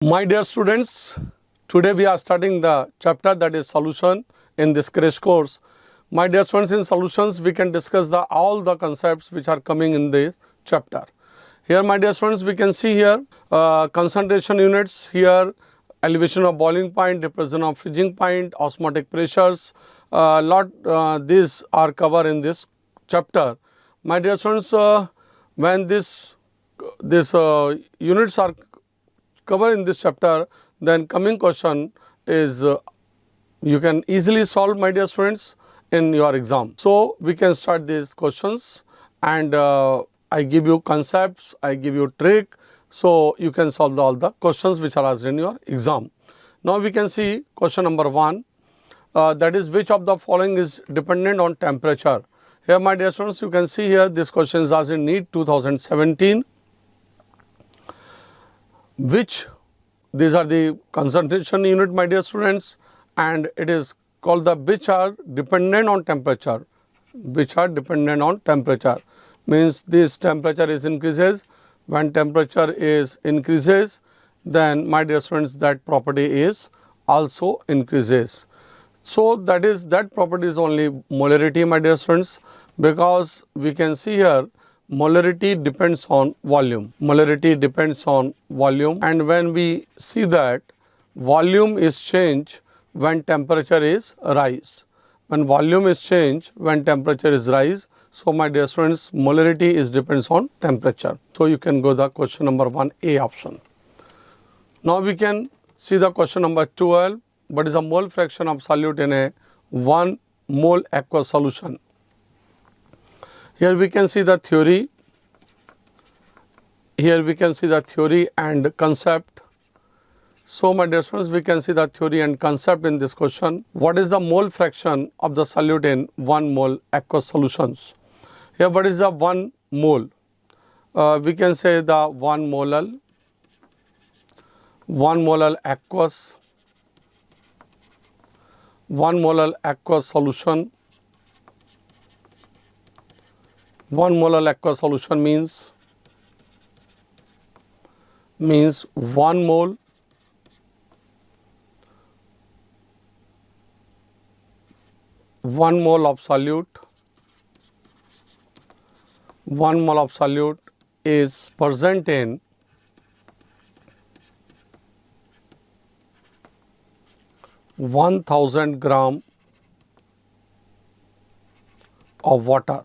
My dear students, today we are starting the chapter that is solution in this crash course. My dear students, in solutions we can discuss all the concepts which are coming in this chapter. Here my dear students, we can see here concentration units, here elevation of boiling point, depression of freezing point, osmotic pressures, these are covered in this chapter. My dear students, when these units are covered in this chapter, then coming question is you can easily solve, my dear students, in your exam. So we can start these questions, and I give you concepts, I give you trick, so you can solve all the questions which are asked in your exam. Now we can see question number 1, that is, which of the following is dependent on temperature. Here my dear students, you can see here this question is asked in NEET 2017. These are the concentration unit, my dear students, and it is called the which are dependent on temperature. Which are dependent on temperature means this temperature is increases. When temperature is increases, then my dear students, that property is also increases. So that property is only molarity, my dear students, because we can see here molarity depends on volume. Molarity depends on volume, and when we see that volume is changed when temperature is rise. When volume is changed when temperature is rise. So my dear students, molarity is depends on temperature. So you can go the question number 1A option. Now we can see the question number 12. What is the mole fraction of solute in a 1 mole aqueous solution? Here we can see the theory. Here we can see the theory and concept. So my dear students, we can see the theory and concept in this question. What is the mole fraction of the solute in 1 mole aqueous solutions? Here what is the 1 mole? We can say the 1 molar aqueous, 1 molar aqueous solution. 1 molar aqueous solution means 1 mole of solute. 1 mole of solute is present in 1000 gram of water.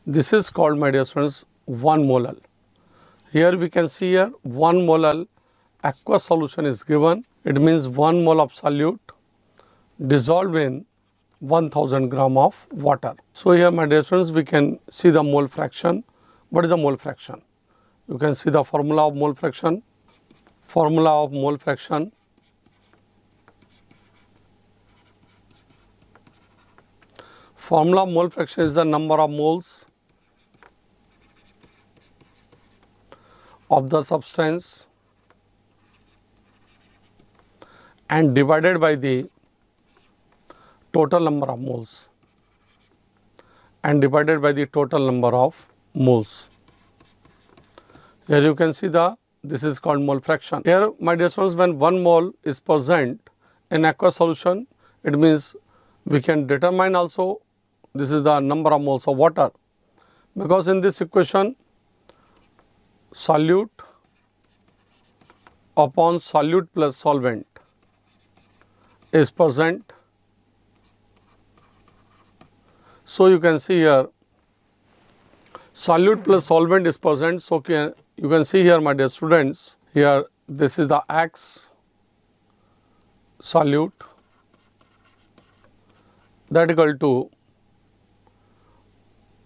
This is called, my dear students, 1 molar. Here we can see here 1 molar aqueous solution is given. It means 1 mole of solute dissolved in 1000 gram of water. So here my dear students, we can see the mole fraction. What is the mole fraction? You can see the formula of mole fraction. Formula of mole fraction. Formula of mole fraction is the number of moles of the substance and divided by the total number of moles, and divided by the total number of moles. Here you can see this is called mole fraction. Here my dear students, when 1 mole is present in aqueous solution, it means we can determine also this is the number of moles of water, because in this equation solute upon solute plus solvent is present. So you can see here solute plus solvent is present. So you can see here, my dear students, here this is the X solute, that equal to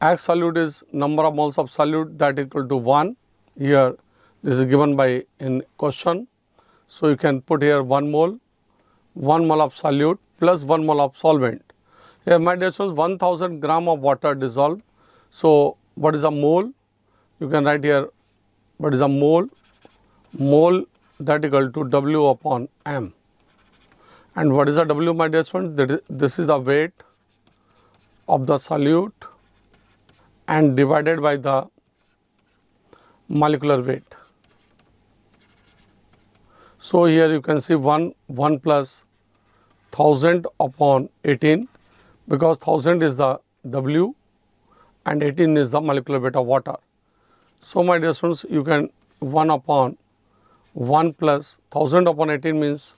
X solute is number of moles of solute, that equal to 1. Here this is given by in question. So you can put here 1 mole of solute plus 1 mole of solvent. Here my dear students, 1000 gram of water dissolved. So what is a mole? You can write here what is a mole. Mole, that equal to W upon M. And what is the W, my dear students? This is the weight of the solute and divided by the molecular weight. So here you can see 1 plus 1000 upon 18, because 1000 is the W and 18 is the molecular weight of water. So my dear students, you can 1 upon 1 plus 1000 upon 18 means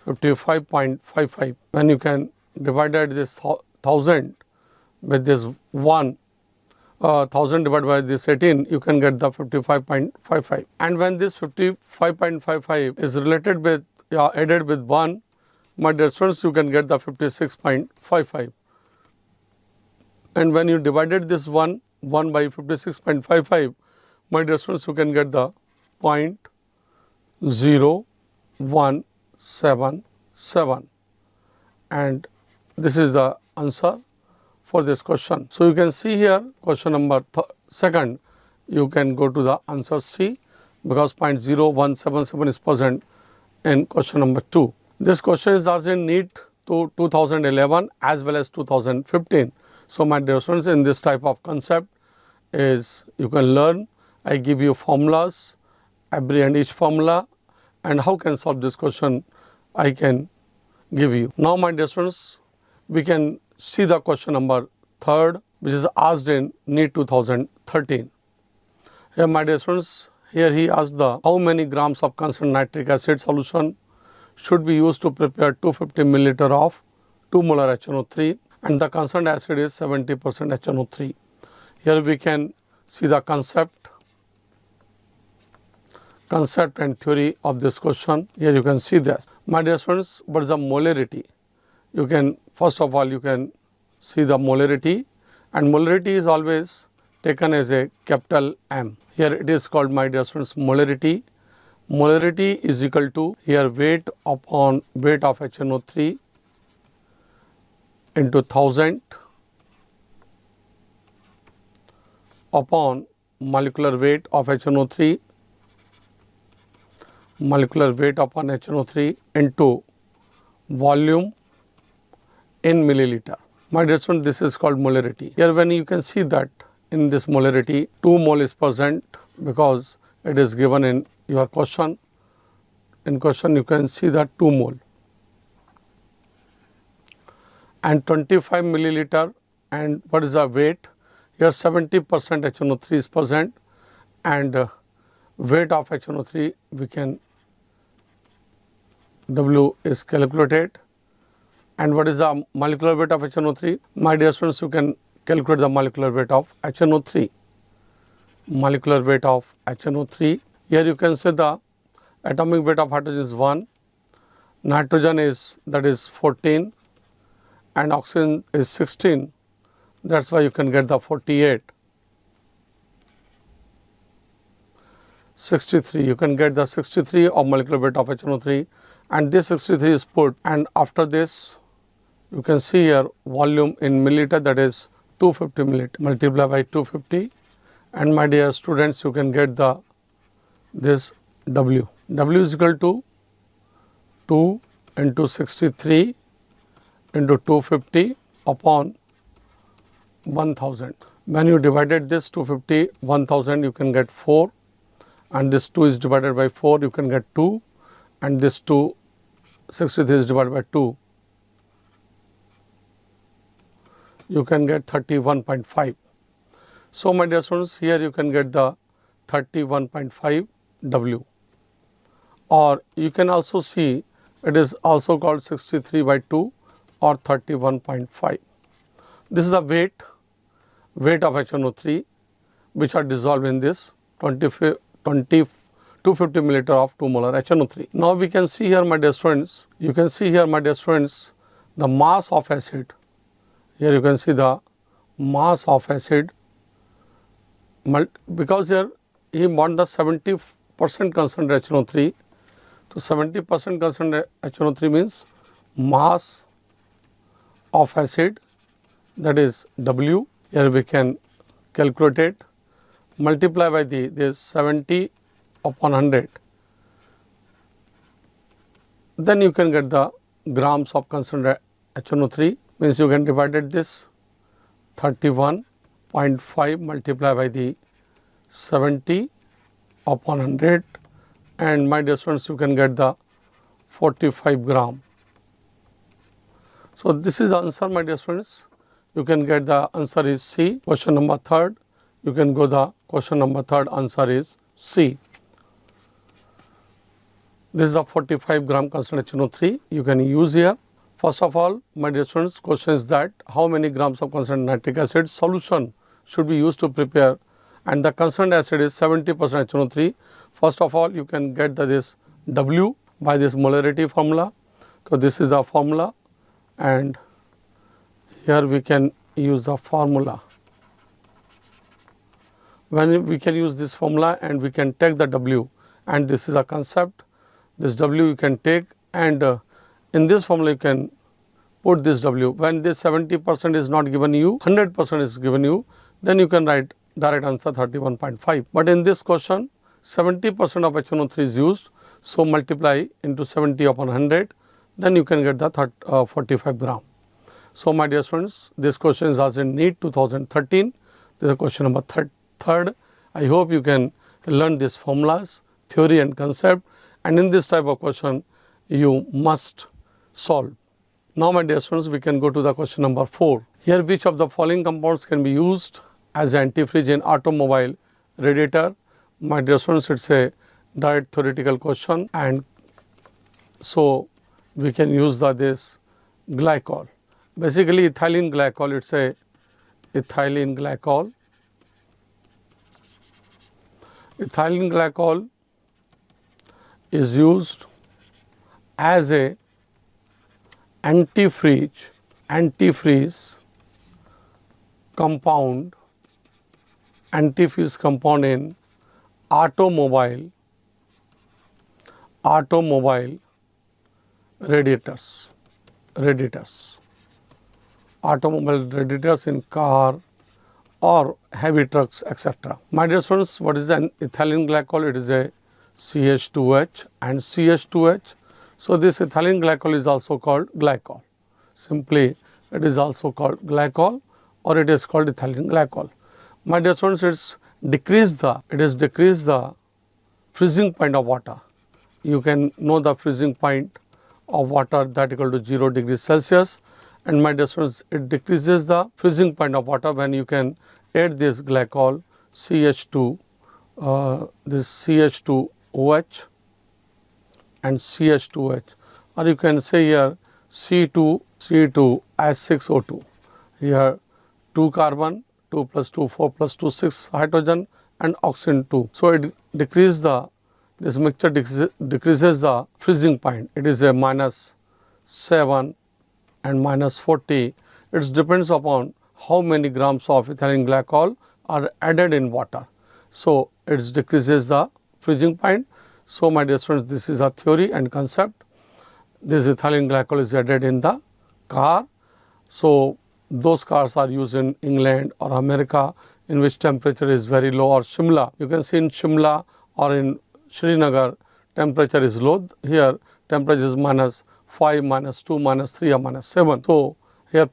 55.55. When you can divide this 1000 with this 1, 1000 divided by this 18, you can get the 55.55. And when this 55.55 is related with added with 1, my dear students, you can get the 56.55. And when you divided this 1 by 56.55, my dear students, you can get the 0.0177, and this is the answer for this question. So you can see here question number second, you can go to the answer C, because 0.0177 is present in question number 2. This question is asked in NEET to 2011 as well as 2015. So my dear students, in this type of concept is you can learn. I give you formulas, every and each formula, and how can solve this question I can give you. Now my dear students, we can see the question number 3rd, which is asked in NEET 2013. Here my dear students, here he asked the how many grams of concentrated nitric acid solution should be used to prepare 250 milliliter of 2 molar HNO3, and the concentrated acid is 70% HNO3. Here we can see the concept and theory of this question. Here you can see this. My dear students, what is the molarity? You can, first of all, you can see the molarity, and molarity is always taken as a capital M. Here it is called, my dear students, molarity. Molarity is equal to here weight upon weight of HNO3 into 1000 upon molecular weight of HNO3, molecular weight upon HNO3 into volume in milliliter. My dear student, this is called molarity. Here when you can see that in this molarity 2 mole is present, because it is given in your question. In question you can see that 2 mole. And 25 milliliter, and what is the weight? Here 70% HNO3 is present, and weight of HNO3 we can W is calculated. And what is the molecular weight of HNO3? My dear students, you can calculate the molecular weight of HNO3. Molecular weight of HNO3. Here you can say the atomic weight of hydrogen is 1, nitrogen is, that is 14, and oxygen is 16. That's why you can get the 48. 63, you can get the 63 of molecular weight of HNO3, and this 63 is put, and after this you can see here volume in milliliter, that is 250 milliliter, multiply by 250, and my dear students, you can get the this W. W is equal to 2 into 63 into 250 upon 1000. When you divided this 250, 1000, you can get 4, and this 2 is divided by 4, you can get 2, and this 63 is divided by 2, you can get 31.5. So my dear students, here you can get the 31.5 W, or you can also see it is also called 63 by 2 or 31.5. This is the weight of HNO3 which are dissolved in this 250 milliliter of 2 molar HNO3. Now we can see here, my dear students, you can see here, my dear students, the mass of acid. Here you can see the mass of acid, because here he want the 70% concentrated HNO3. So 70% concentrated HNO3 means mass of acid, that is W. Here we can calculate it, multiply by this 70 upon 100. Then you can get the grams of concentrated HNO3, means you can divide this 31.5 multiply by the 70 upon 100, and my dear students, you can get the 45 gram. So, this is the answer, my dear students. You can get the answer is C. Question number 3rd, you can go the question number 3rd, answer is C. This is the 45 gram concentration of 3 you can use here. First of all, my dear students, question is that how many grams of concentrated nitric acid solution should be used to prepare, and the concentrated acid is 70% HNO3. First of all, you can get this W by this molarity formula. So, this is the formula, and here we can use the formula. When we can use this formula and we can take the W, and this is a concept, this W you can take, and in this formula you can put this W. When this 70% is not given you, 100% is given you, then you can write direct answer 31.5. But in this question 70% of HNO3 is used, so multiply into 70 upon 100, then you can get the 45 gram. So, my dear students, this question is asked in NEET 2013. This is question number 3rd. I hope you can learn these formulas, theory and concept, and in this type of question you must solve. Now, my dear students, we can go to the question number 4. Here, which of the following compounds can be used as antifreeze in automobile radiator? My dear students, it's a direct theoretical question, and so we can use this glycol. Basically, ethylene glycol, it's a ethylene glycol. Ethylene glycol is used as a antifreeze compound in automobile radiators. Automobile radiators in car or heavy trucks, etc. My dear students, what is an ethylene glycol? It is a CH2H and CH2H. So, this ethylene glycol is also called glycol. Simply, it is also called glycol, or it is called ethylene glycol. My dear students, it is decrease the freezing point of water. You can know the freezing point of water that equal to 0 degrees Celsius, and my dear students, it decreases the freezing point of water when you can add this glycol CH2, this CH2OH and CH2H, or you can say here C2H6O2. Here 2 carbon, 2 plus 2, 4 plus 2, 6 hydrogen and oxygen 2. So, it decreases this mixture decreases the freezing point. It is a -7 and -40. It depends upon how many grams of ethylene glycol are added in water. So, it decreases the freezing point. So, my dear students, this is a theory and concept. This ethylene glycol is added in the car. So, those cars are used in England or America, in which temperature is very low, or Shimla. You can see in Shimla or in Srinagar, temperature is low. Here temperature is -5, -2, -3 or -7. So, here in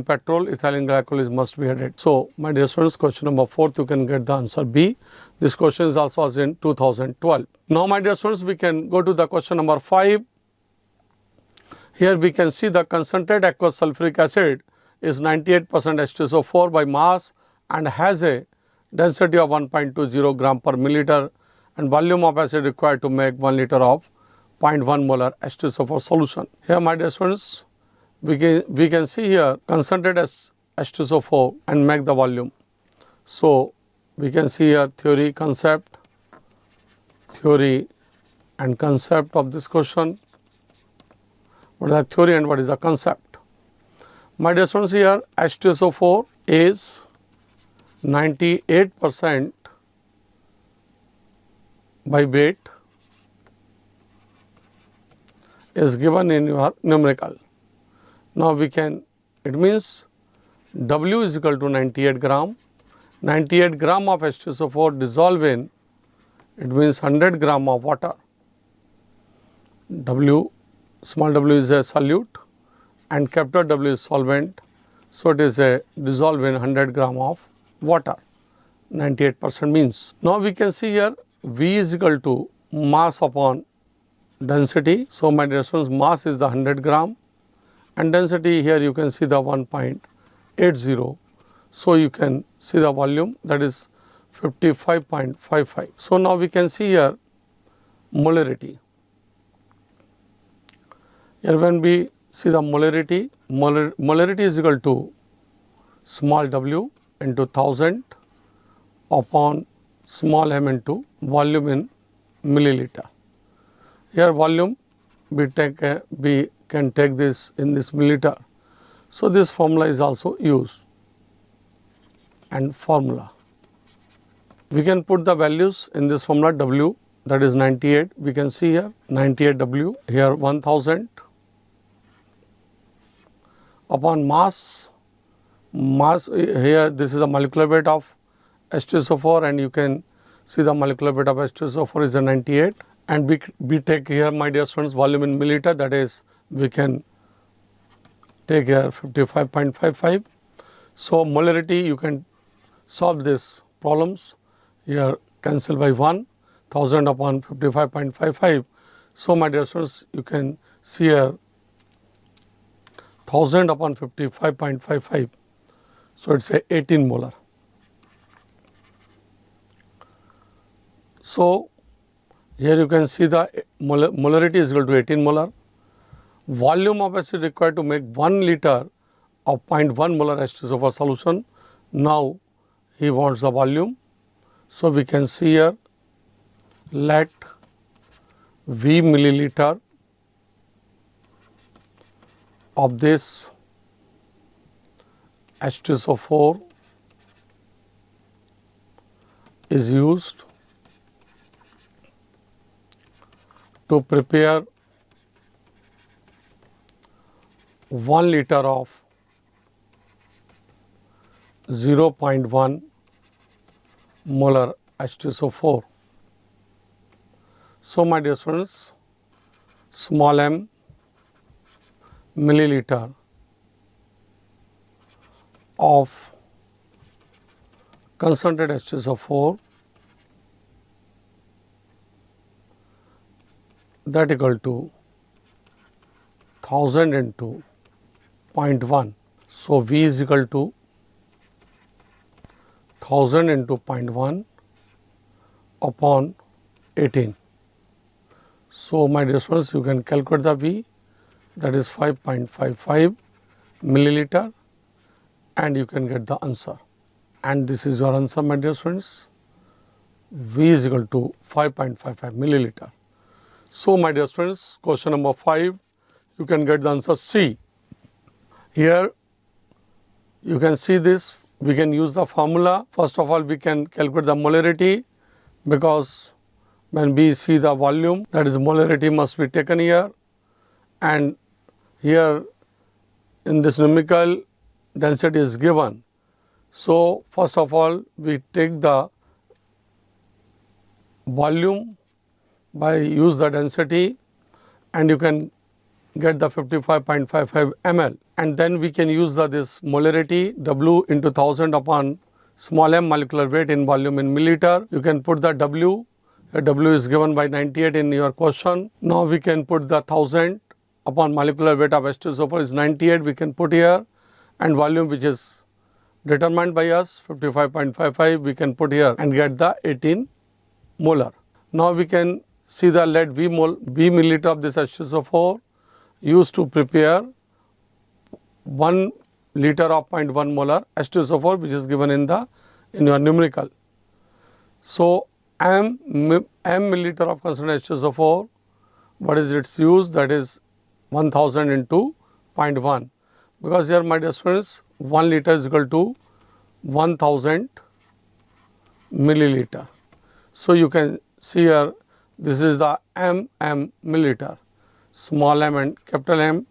petrol ethylene glycol must be added. So, my dear students, question number 4 you can get the answer B. This question is also as in 2012. Now, my dear students, we can go to the question number 5. Here we can see the concentrated aqueous sulfuric acid is 98% H2SO4 by mass and has a density of 1.20 gram per milliliter, and volume of acid required to make 1 liter of 0.1 molar H2SO4 solution. Here, my dear students, we can see here concentrated H2SO4 and make the volume. So, we can see here theory and concept of this question. What is the theory and what is the concept? My dear students, here H2SO4 is 98% by weight is given in your numerical. Now, it means W is equal to 98 gram. 98 gram of H2SO4 dissolve in, it means 100 gram of water. Small w is a solute and capital W is solvent. So, it is a dissolve in 100 gram of water, 98% means. Now, we can see here V is equal to mass upon density. So, my dear students, mass is the 100 gram and density here you can see the 1.80. So, you can see the volume, that is 55.55. So, now we can see here molarity. Here when we see the molarity, molarity is equal to small w into 1000 upon small m into volume in milliliter. Here volume we can take this in this milliliter. So, this formula is also used, and formula we can put the values in this formula. W, that is 98, we can see here 98 W, here 1000 upon mass here this is the molecular weight of H2SO4 and you can see the molecular weight of H2SO4 is a 98, and we take here, my dear students, volume in milliliter, that is we can take here 55.55. So, molarity you can solve these problems here, cancel by 1, 1000 upon 55.55. So, my dear students, you can see here 1000 upon 55.55. So, it is a 18 molar. So, here you can see the molarity is equal to 18 molar. Volume of acid required to make 1 liter of 0.1 molar H2SO4 solution. Now, he wants the volume. So, we can see here, let V milliliter of this H2SO4 is used to prepare 1 liter of 0.1 molar H2SO4. So, my dear students, small m milliliter of concentrated H2SO4, that equal to 1000 into 0.1. So, V is equal to 1000 into 0.1 upon 18. So, my dear students, you can calculate the V, that is 5.55 milliliter, and you can get the answer. And this is your answer, my dear students. V is equal to 5.55 milliliter. So, my dear students, question number 5, you can get the answer C. Here you can see this, we can use the formula. First of all, we can calculate the molarity, because when we see the volume, that is molarity must be taken here, and here in this numerical density is given. So, first of all, we take the volume by use the density, and you can get the 55.55 ml, and then we can use this molarity W into 1000 upon small m molecular weight in volume in milliliter. You can put the W, W is given by 98 in your question. Now, we can put the 1000 upon molecular weight of H2SO4 is 98, we can put here, and volume which is determined by us 55.55 we can put here and get the 18 molar. Now, we can see the let V milliliter of this H2SO4 used to prepare 1 liter of 0.1 molar H2SO4, which is given in your numerical. So, m milliliter of concentrated H2SO4, what is its use? That is 1000 into 0.1, because here, my dear students, 1 liter is equal to 1000 milliliter. So, you can see here, this is the milliliter, small m and capital M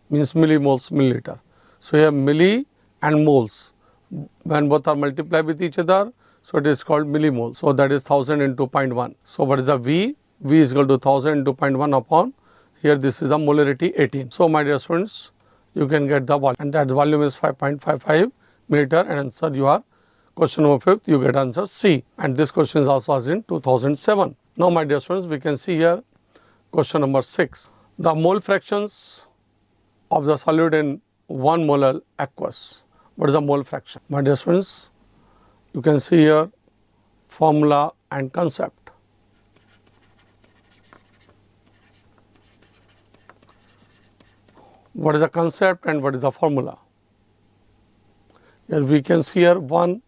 means millimoles milliliter. So, here milli and moles, when both are multiplied with each other, so it is called millimole. So, that is 1000 into 0.1. So, what is the V? V is equal to 1000 into 0.1 upon, here this is the molarity 18. So, my dear students, you can get the volume, and that volume is 5.55 milliliter, and answer you are question number 5th, you get answer C, and this question is also asked in 2007. Now, my dear students, we can see here question number 6. The mole fractions of the solute in 1 molar aqueous. What is the mole fraction? My dear students, you can see here formula and concept. What is the concept and what is the formula? Here we can see here 1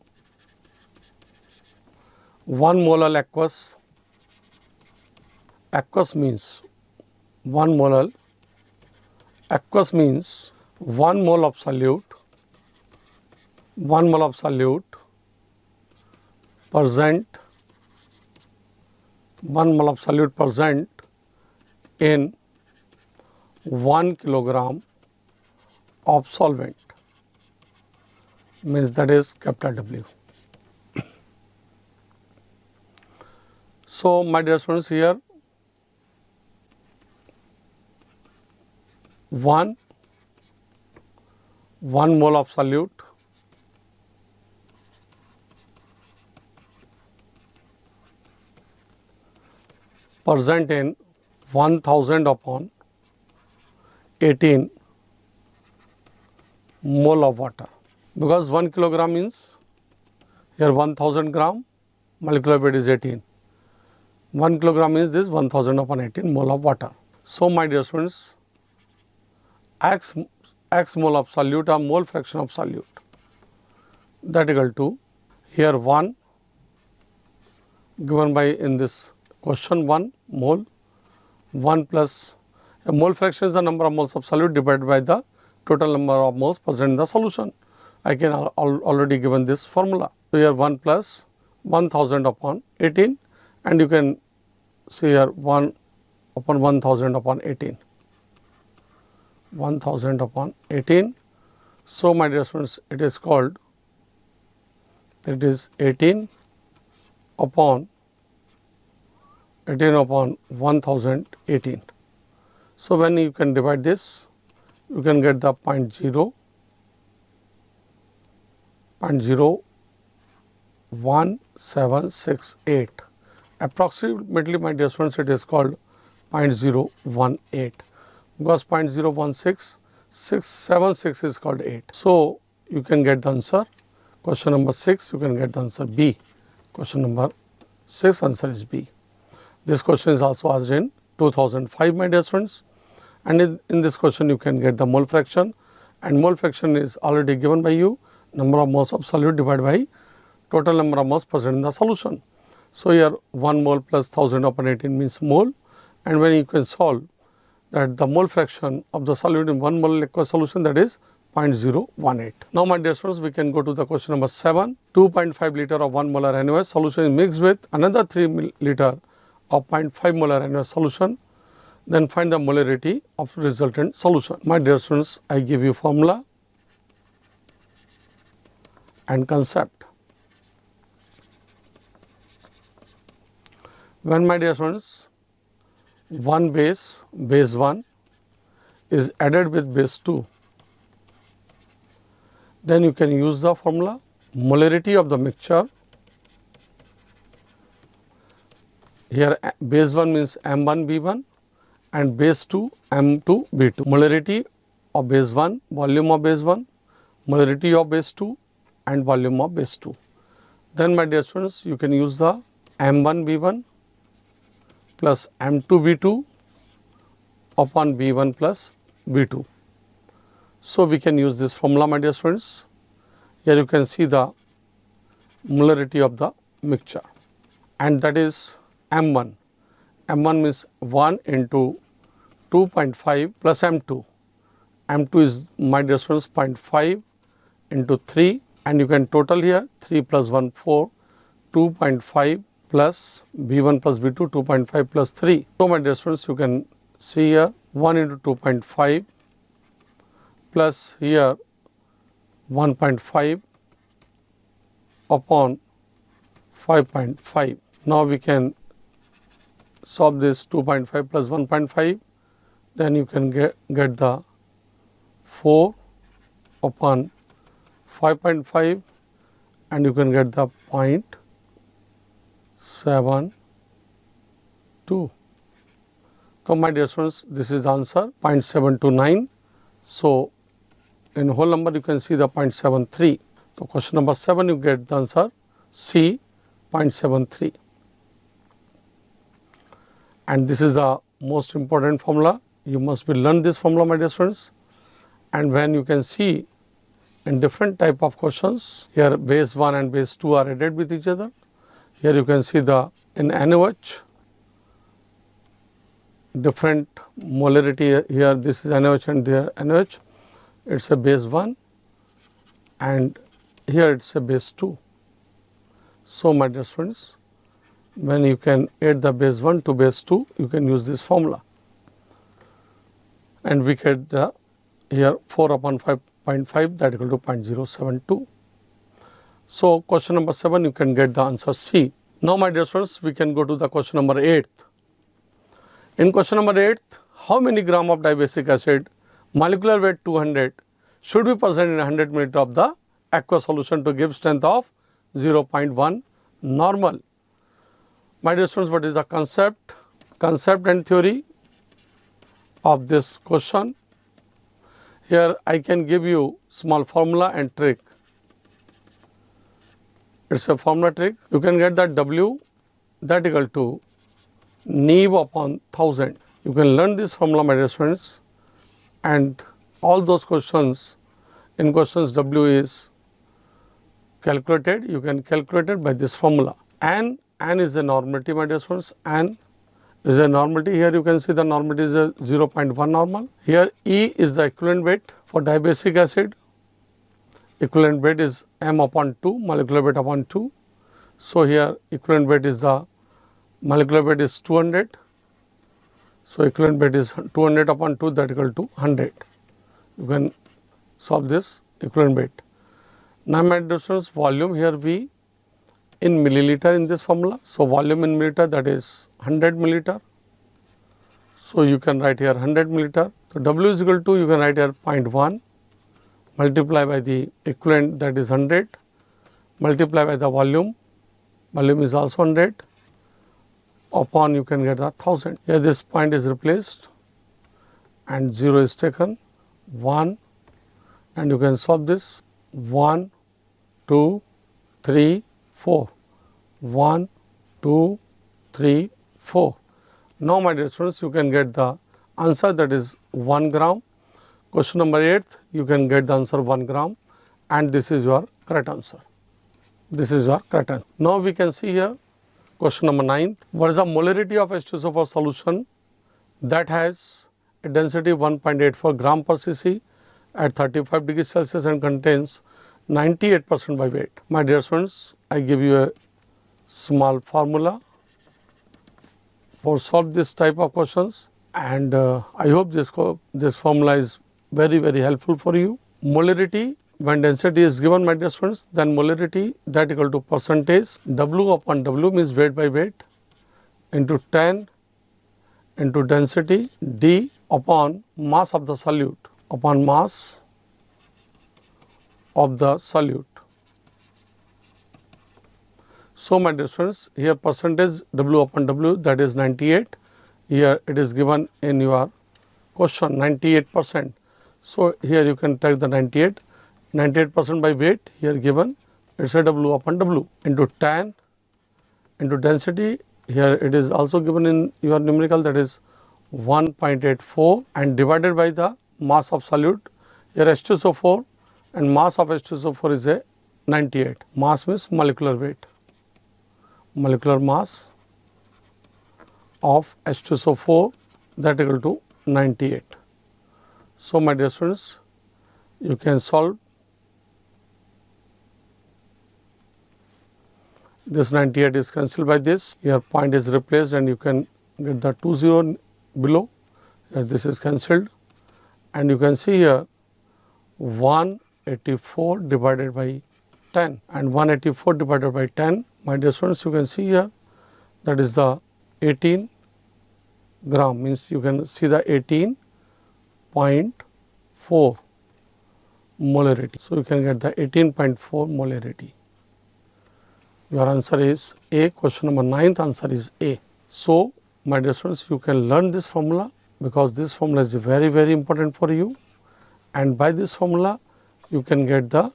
molar aqueous. Aqueous means 1 molar. Aqueous means 1 mole of solute. 1 mole of solute present. 1 mole of solute present in 1 kilogram of solvent, means that is capital W. So, my dear students, here 1 mole of solute present in 1000 upon 18 mole of water, because 1 kilogram means here 1000 gram, molecular weight is 18. 1 kilogram means this 1000 upon 18 mole of water. So, my dear students, x mole of solute or mole fraction of solute, that equal to here 1 given by in this question 1 mole, 1 plus a mole fraction is the number of moles of solute divided by the total number of moles present in the solution. I can already given this formula. So, here 1 plus 1000 upon 18, and you can see here 1 upon 1000 upon 18. 1000 upon 18. So, my dear students, it is called, it is 18 upon 1018. So, when you can divide this, you can get the 0.01768. Approximately, my dear students, it is called 0.018, because 0.016676 is called 8. So, you can get the answer. Question number 6, you can get the answer B. Question number 6, answer is B. This question is also asked in 2005, my dear students, and in this question you can get the mole fraction, and mole fraction is already given by you, number of moles of solute divided by total number of moles present in the solution. So, here 1 mole plus 1000 upon 18 means mole, and when you can solve that, the mole fraction of the solute in 1 mole aqueous solution, that is 0.018. Now, my dear students, we can go to the question number 7. 2.5 liter of 1 molar NaOH solution is mixed with another 3 liter of 0.5 molar NaOH solution, then find the molarity of resultant solution. My dear students, I give you formula and concept. When, my dear students, one base 1 is added with base 2, then you can use the formula molarity of the mixture. Here base 1 means M1B1 and base 2 M2B2. Molarity of base 1, volume of base 1, molarity of base 2 and volume of base 2. Then, my dear students, you can use the M1B1 plus M2B2 upon B1 plus B2. So, we can use this formula, my dear students. Here you can see the molarity of the mixture, and that is M1. M1 means 1 into 2.5 plus M2. M2 is, my dear students, 0.5 into 3, and you can total here 3 plus 1 4, 2.5 plus B1 plus B2, 2.5 plus 3. So, my dear students, you can see here 1 into 2.5 plus here 1.5 upon 5.5. Now, we can solve this 2.5 plus 1.5, then you can get the 4 upon 5.5, and you can get the 0.72. So my dear students, this is the answer 0.729. So in whole number you can see the 0.73. So question number 7 you get the answer C 0.73. And this is the most important formula. You must be learn this formula, my dear students. And when you can see in different type of questions, here base 1 and base 2 are added with each other. Here you can see the in NaOH different molarity. Here this is NaOH and there NaOH, it's a base 1 and here it's a base 2. So my dear students, when you can add the base 1 to base 2, you can use this formula and we get the here 4 upon 5.5 that equal to 0.072. So question number 7 you can get the answer C. Now my dear students, we can go to the question number 8. In question number 8, how many gram of dibasic acid, molecular weight 200, should be present in 100 ml of the aqueous solution to give strength of 0.1 normal? My dear students, what is the concept and theory of this question? Here I can give you small formula and trick. It's a formula trick. You can get that W that equal to neve upon 1000. You can learn this formula, my dear students, and all those questions, in questions W is calculated, you can calculate it by this formula. N is the normality, my dear students, N is a normality. Here you can see the normality is a 0.1 normal. Here E is the equivalent weight for dibasic acid. Equivalent weight is m upon 2, molecular weight upon 2. So here equivalent weight is the molecular weight is 200. So equivalent weight is 200 upon 2 that equal to 100. You can solve this equivalent weight. Now my dear students, volume here we in milliliter in this formula. So volume in milliliter, that is 100 milliliter. So you can write here 100 milliliter. So W is equal to, you can write here 0.1 multiply by the equivalent, that is 100, multiply by the volume is also 100, upon you can get the 1000. Here this point is replaced and 0 is taken, 1, and you can solve this 1, 2, 3, 4, 1, 2, 3, 4. Now my dear students, you can get the answer, that is 1 gram. Question number 8, you can get the answer 1 gram, and this is your correct answer. This is your correct answer. Now we can see here question number 9. What is the molarity of H2SO4 solution that has a density 1.84 gram per cc at 35 degrees Celsius and contains 98% by weight? My dear students, I give you a small formula for solve this type of questions, and I hope this formula is very helpful for you. Molarity, when density is given, my dear students, then molarity that equal to percentage W upon W means weight by weight into 10 into density D upon mass of the solute upon mass of the solute. So my dear students, here percentage W upon W, that is 98. Here it is given in your question 98%. So here you can take the 98% by weight here given, it's a W upon W into 10 into density, here it is also given in your numerical, that is 1.84, and divided by the mass of solute. Here H2SO4 and mass of H2SO4 is a 98. Mass means molecular weight, molecular mass of H2SO4 that equal to 98. So my dear students, you can solve this. 98 is cancelled by this, your point is replaced and you can get the 20 below, this is cancelled, and you can see here 184 divided by 10, and 184 divided by 10, my dear students, you can see here that is the 18 gram, means you can see the 18.4 molarity. So you can get the 18.4 molarity. Your answer is A. Question number 9th answer is A. So my dear students, you can learn this formula, because this formula is very, very important for you, and by this formula you can get the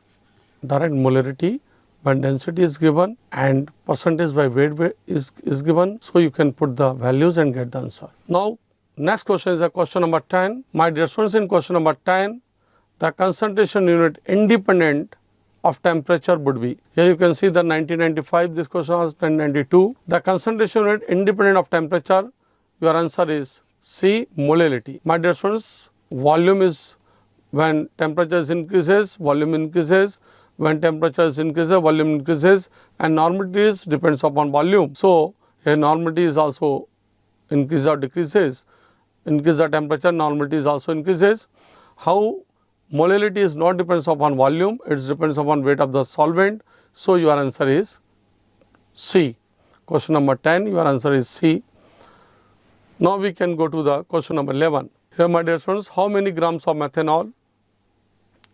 direct molarity when density is given and percentage by weight is given. So, you can put the values and get the answer. Now, next question is the question number 10. My dear students, in question number 10, the concentration unit independent of temperature would be. Here you can see the 1995, this question was 1992. The concentration unit independent of temperature, your answer is C, molality. My dear students, volume is when temperature increases, volume increases. When temperature increases, volume increases, and normality depends upon volume. So, here normality is also increases or decreases. Increase the temperature, normality is also increases. How molality is not depends upon volume, it depends upon weight of the solvent. So, your answer is C. Question number 10, your answer is C. Now, we can go to the question number 11. Here, my dear students, how many grams of methanol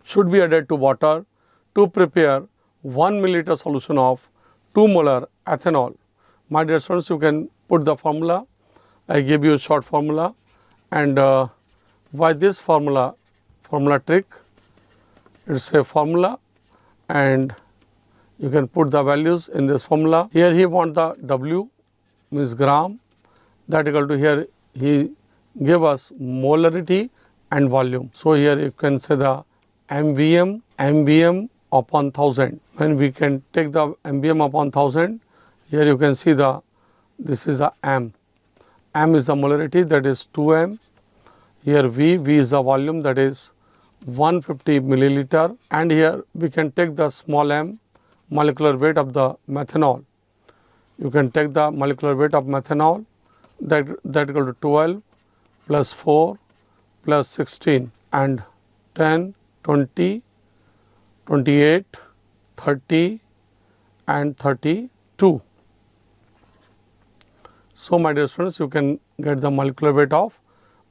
should be added to water to prepare 1 milliliter solution of 2 molar ethanol? My dear students, you can put the formula. I gave you a short formula, and why this formula trick? It's a formula, and you can put the values in this formula. Here he want the W, means gram, that equal to, here he gave us molarity and volume. So, here you can say the MVM upon 1000. When we can take the MVM upon 1000, here you can see this is the M. M is the molarity, that is 2M. Here V is the volume, that is 150 milliliter, and here we can take the small m, molecular weight of the methanol. You can take the molecular weight of methanol, that equal to 12 plus 4 plus 16 and 10, 20, 28, 30 and 32. So, my dear students, you can get the molecular weight of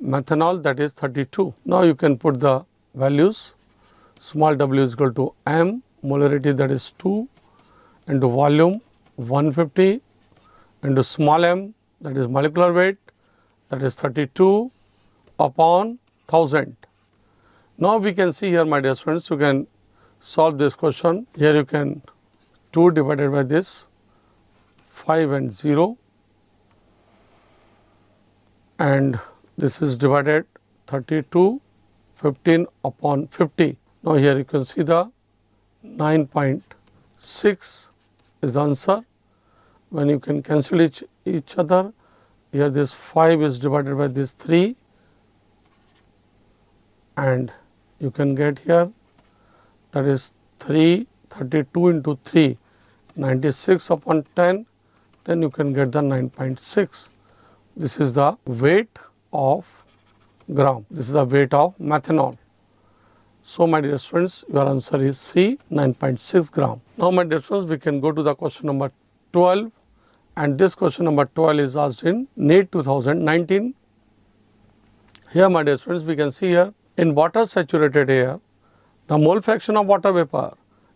methanol, that is 32. Now, you can put the values. Small w is equal to m, molarity, that is 2, into volume 150, into small m, that is molecular weight, that is 32 upon 1000. Now, we can see here, my dear students, you can solve this question. Here you can 2 divided by this 5 and 0, and this is divided 32, 15 upon 50. Now, here you can see the 9.6 is the answer. When you can cancel each other, here this 5 is divided by this 3, and you can get here, that is 32 into 3, 96 upon 10, then you can get the 9.6. This is the weight of gram. This is the weight of methanol. So, my dear students, your answer is C, 9.6 gram. Now, my dear students, we can go to the question number 12, and this question number 12 is asked in NEET 2019. Here, my dear students, we can see here, in water saturated air, the mole fraction of water vapor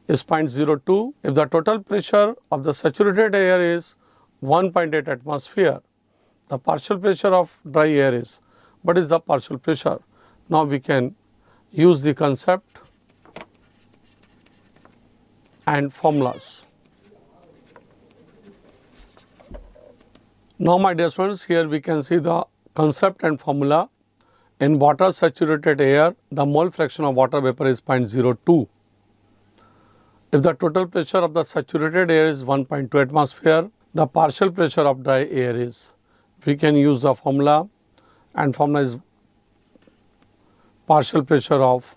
is 0.02 if the total pressure of the saturated air is 1.8 atmosphere. The partial pressure of dry air is, what is the partial pressure? Now, we can use the concept and formulas. Now, my dear students, here we can see the concept and formula. In water saturated air, the mole fraction of water vapor is 0.02. If the total pressure of the saturated air is 1.2 atmosphere, the partial pressure of dry air is. We can use the formula, and formula is partial pressure of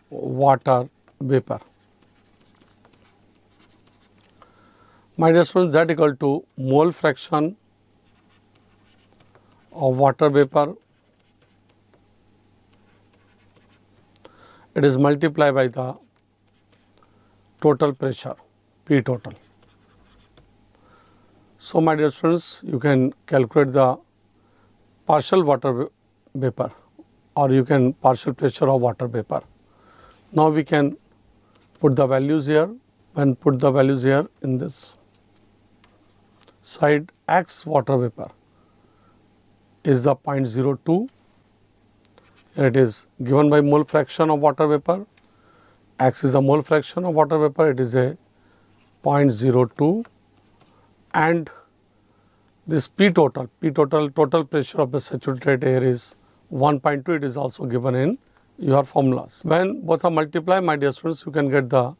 water vapor. My dear students, that equal to mole fraction of water vapor. It is multiplied by the total pressure, P total. So, my dear students, you can calculate the partial water vapor, or you can partial pressure of water vapor. Now, we can put the values here. When put the values here in this side, x water vapor, is the 0.02. It is given by mole fraction of water vapor. X is the mole fraction of water vapor, it is a 0.02, and this P total total pressure of the saturated air is 1.2. It is also given in your formulas. When both are multiplied, my dear students, you can get the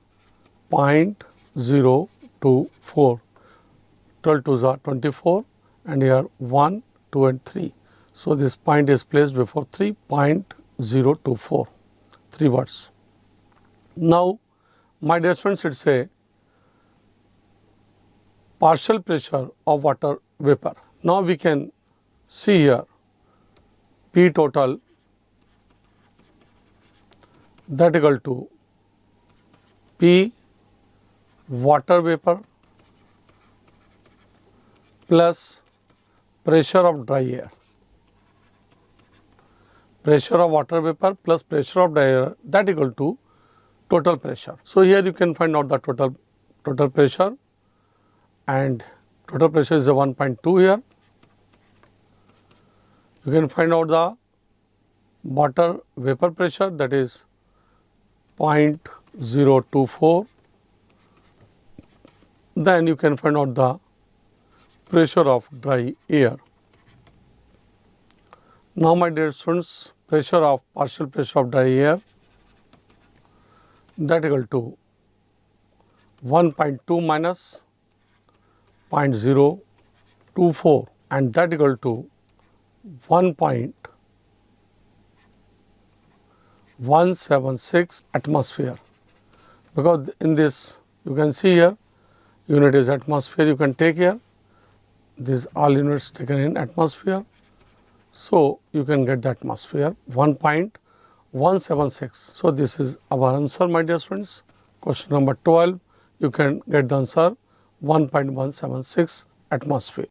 0.024. 12 2s are 24, and here 1, 2 and 3. So, this point is placed before 3.024, 3 words. Now, my dear students, it is a partial pressure of water vapor. Now, we can see here P total that equal to P water vapor plus pressure of dry air. Pressure of water vapor plus pressure of dry air, that equal to total pressure. So, here you can find out the total pressure, and total pressure is a 1.2 here. You can find out the water vapor pressure, that is 0.024. Then you can find out the pressure of dry air. Now, my dear students, partial pressure of dry air, that equal to 1.2 minus 0.024, and that equal to 1.176 atmosphere, because in this you can see here unit is atmosphere, you can take here these all units taken in atmosphere. So, you can get the atmosphere 1.176. So, this is our answer, my dear students. Question number 12, you can get the answer 1.176 atmosphere.